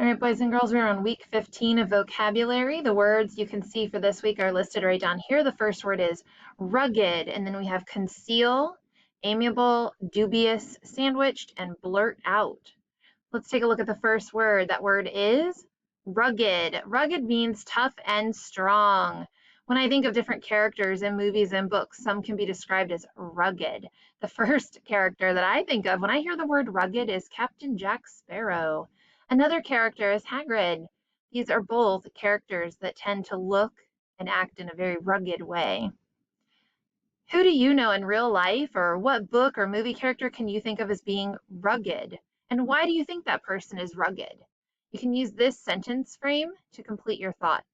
All right, boys and girls, we're on week 15 of vocabulary. The words you can see for this week are listed right down here. The first word is rugged, and then we have conceal, amiable, dubious, sandwiched, and blurt out. Let's take a look at the first word. That word is rugged. Rugged means tough and strong. When I think of different characters in movies and books, some can be described as rugged. The first character that I think of when I hear the word rugged is Captain Jack Sparrow. Another character is Hagrid. These are both characters that tend to look and act in a very rugged way. Who do you know in real life, or what book or movie character can you think of as being rugged? And why do you think that person is rugged? You can use this sentence frame to complete your thought.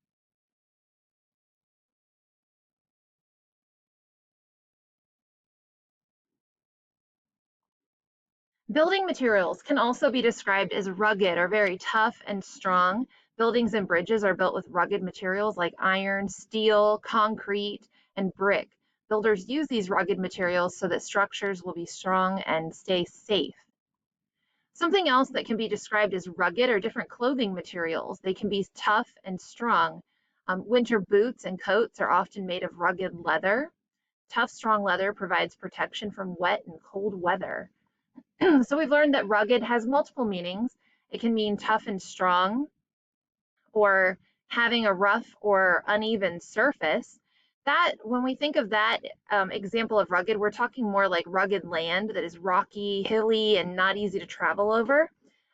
Building materials can also be described as rugged or very tough and strong. Buildings and bridges are built with rugged materials like iron, steel, concrete, and brick. Builders use these rugged materials so that structures will be strong and stay safe. Something else that can be described as rugged are different clothing materials. They can be tough and strong. Winter boots and coats are often made of rugged leather. Tough, strong leather provides protection from wet and cold weather. So we've learned that rugged has multiple meanings. It can mean tough and strong, or having a rough or uneven surface. That, when we think of that example of rugged, we're talking more like rugged land that is rocky, hilly, and not easy to travel over.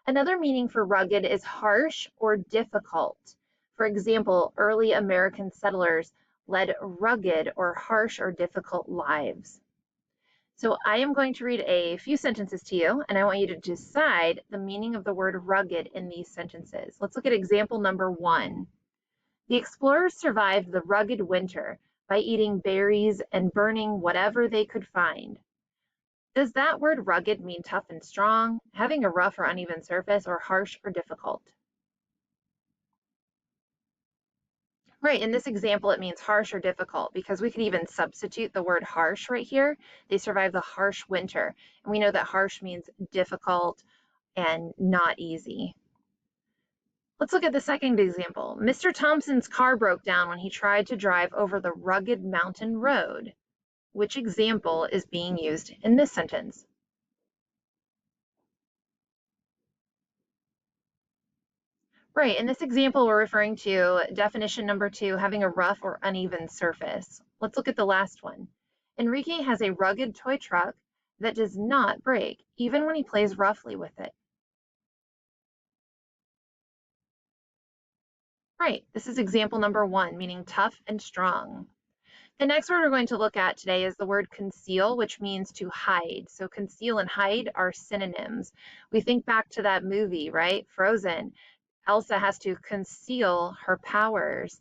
Another meaning for rugged is harsh or difficult. For example, early American settlers led rugged or harsh or difficult lives. So I am going to read a few sentences to you, and I want you to decide the meaning of the word rugged in these sentences. Let's look at example number 1. The explorers survived the rugged winter by eating berries and burning whatever they could find. Does that word rugged mean tough and strong, having a rough or uneven surface, or harsh or difficult? Right, in this example, it means harsh or difficult, because we could even substitute the word harsh right here. They survived the harsh winter, and we know that harsh means difficult and not easy. Let's look at the second example. Mr. Thompson's car broke down when he tried to drive over the rugged mountain road. Which example is being used in this sentence? Right, in this example, we're referring to definition number 2, having a rough or uneven surface. Let's look at the last one. Enrique has a rugged toy truck that does not break, even when he plays roughly with it. Right, this is example number 1, meaning tough and strong. The next word we're going to look at today is the word conceal, which means to hide. So conceal and hide are synonyms. We think back to that movie, right? Frozen. Elsa has to conceal her powers.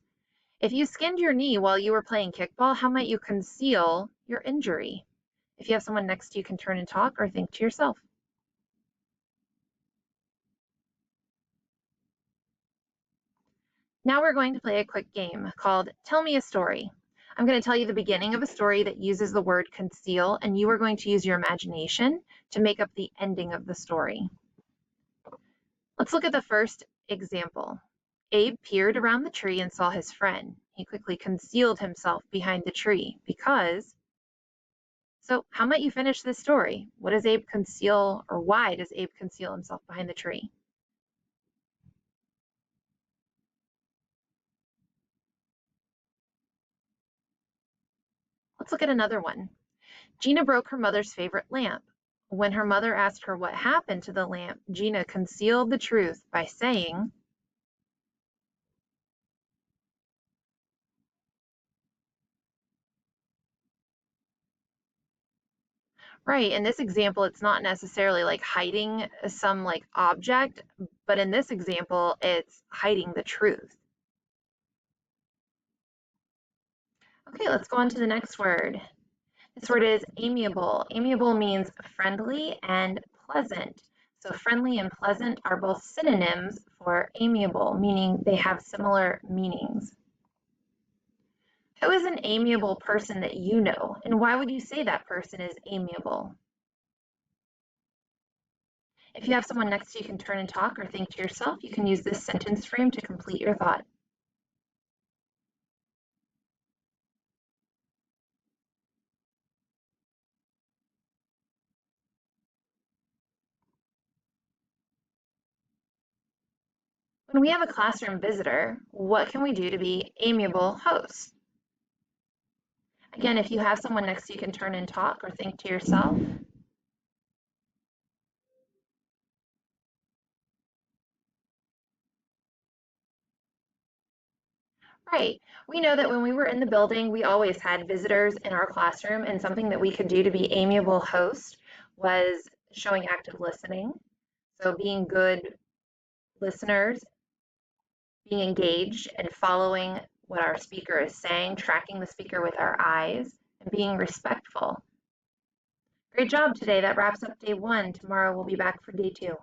If you skinned your knee while you were playing kickball, how might you conceal your injury? If you have someone next to you, you can turn and talk or think to yourself. Now we're going to play a quick game called Tell Me a Story. I'm going to tell you the beginning of a story that uses the word conceal, and you are going to use your imagination to make up the ending of the story. Let's look at the first example. Abe peered around the tree and saw his friend. He quickly concealed himself behind the tree because... So how might you finish this story? What does Abe conceal, or why does Abe conceal himself behind the tree? Let's look at another one. Gina broke her mother's favorite lamp. When her mother asked her what happened to the lamp, Gina concealed the truth by saying, right, in this example, it's not necessarily like hiding some like object, but in this example, it's hiding the truth. Okay, let's go on to the next word. This word is amiable. Amiable means friendly and pleasant. So friendly and pleasant are both synonyms for amiable, meaning they have similar meanings. Who is an amiable person that you know, and why would you say that person is amiable? If you have someone next to you, you can turn and talk or think to yourself. You can use this sentence frame to complete your thought. When we have a classroom visitor, what can we do to be amiable hosts? Again, if you have someone next to you, you can turn and talk or think to yourself. Right. We know that when we were in the building, we always had visitors in our classroom, and something that we could do to be amiable hosts was showing active listening. So being good listeners, being engaged and following what our speaker is saying, tracking the speaker with our eyes, and being respectful. Great job today. That wraps up day one. Tomorrow we'll be back for day two.